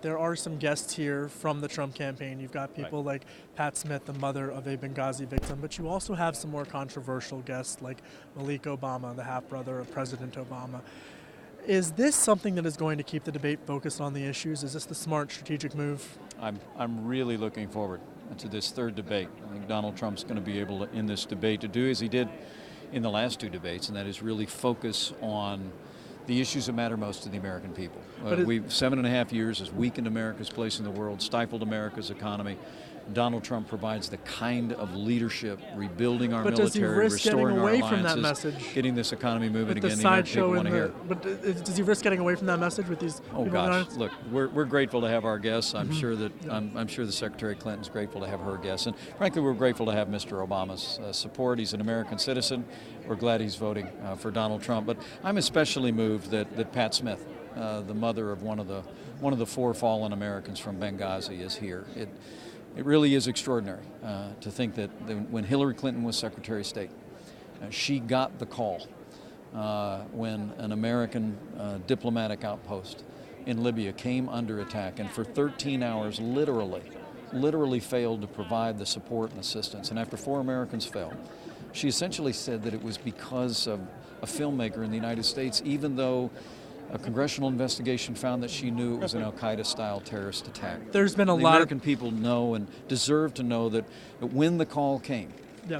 There are some guests here from the Trump campaign. You've got people like Pat Smith, the mother of a Benghazi victim, but you also have some more controversial guests like Malik Obama, the half-brother of President Obama. Is this something that is going to keep the debate focused on the issues? Is this the smart strategic move? I'm really looking forward to this third debate. I think Donald Trump's going to be able to, in this debate, to do as he did in the last two debates, and that is really focus on the issues that matter most to the American people. We've 7.5 years has weakened America's place in the world, stifled America's economy. Donald Trump provides the kind of leadership, rebuilding our military, restoring our alliances, getting this economy moving again. The American people want to hear it. But does he risk getting away from that message with these? Oh gosh! Look, we're grateful to have our guests. I'm sure that I'm sure the Secretary Clinton's grateful to have her guests, and frankly, we're grateful to have Mr. Obama's support. He's an American citizen. We're glad he's voting for Donald Trump. But I'm especially moved that Pat Smith, the mother of one of the four fallen Americans from Benghazi, is here. It really is extraordinary to think that when Hillary Clinton was Secretary of State, she got the call when an American diplomatic outpost in Libya came under attack, and for 13 hours literally failed to provide the support and assistance. And after 4 Americans fell, she essentially said that it was because of a filmmaker in the United States, even though a congressional investigation found that she knew it was an al-Qaeda-style terrorist attack. There's been the American people know and deserve to know that when the call came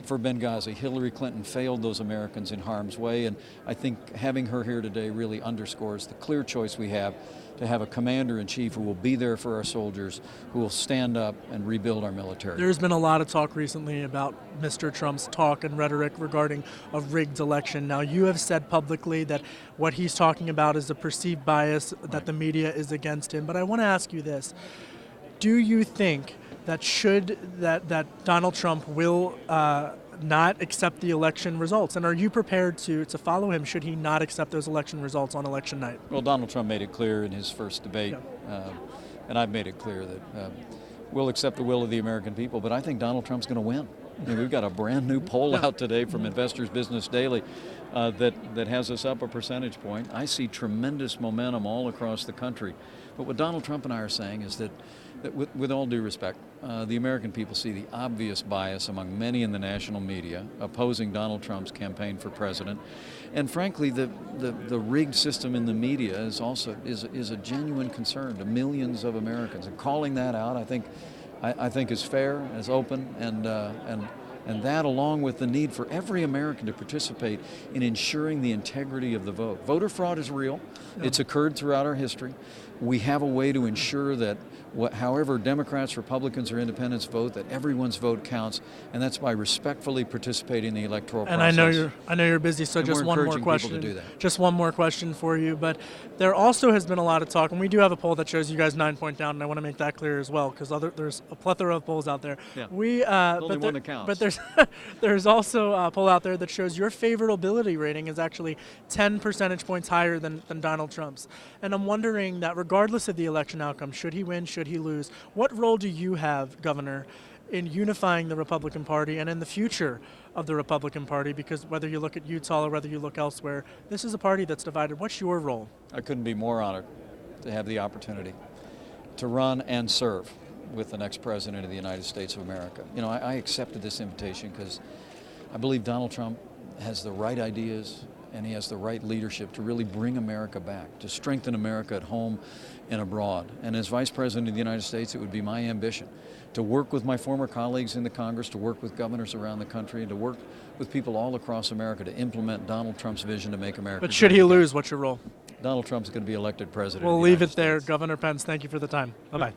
for Benghazi, Hillary Clinton failed those Americans in harm's way, and I think having her here today really underscores the clear choice we have to have a commander-in-chief who will be there for our soldiers, who will stand up and rebuild our military. There's been a lot of talk recently about Mr. Trump's talk and rhetoric regarding a rigged election. Now, you have said publicly that what he's talking about is a perceived bias, that the media is against him. But I want to ask you this. Do you think that that Donald Trump will not accept the election results? And are you prepared to follow him should he not accept those election results on election night? Well, Donald Trump made it clear in his first debate, and I've made it clear that we'll accept the will of the American people, but I think Donald Trump's going to win. I mean, we've got a brand new poll out today from Investors Business Daily that has us up a percentage point. I see tremendous momentum all across the country. But what Donald Trump and I are saying is that with all due respect, the American people see the obvious bias among many in the national media opposing Donald Trump's campaign for president. And frankly, the rigged system in the media is also is a genuine concern to millions of Americans. And calling that out, I think is fair, is open, and that, along with the need for every American to participate in ensuring the integrity of the vote. Voter fraud is real. It's occurred throughout our history. We have a way to ensure that however Democrats, Republicans, or Independents vote, that everyone's vote counts, and that's by respectfully participating in the electoral process. And I know you're busy, so just one more question. Just one more question for you. But there also has been a lot of talk, and we do have a poll that shows you guys 9 point down, and I want to make that clear as well, because there's a plethora of polls out there. Yeah. Only one that counts. But there's also a poll out there that shows your favorability rating is actually 10 percentage points higher than Donald Trump's. And I'm wondering that regardless of the election outcome, should he win, should he lose, what role do you have, Governor, in unifying the Republican Party and in the future of the Republican Party? Because whether you look at Utah or whether you look elsewhere, this is a party that's divided. What's your role? I couldn't be more honored to have the opportunity to run and serve with the next president of the United States of America. You know, I accepted this invitation because I believe Donald Trump has the right ideas and he has the right leadership to really bring America back, to strengthen America at home and abroad. And as Vice President of the United States, it would be my ambition to work with my former colleagues in the Congress, to work with governors around the country, and to work with people all across America to implement Donald Trump's vision to make America great. But should he lose, what's your role? Donald Trump's going to be elected president. We'll leave it there. Governor Pence, thank you for the time. Bye-bye.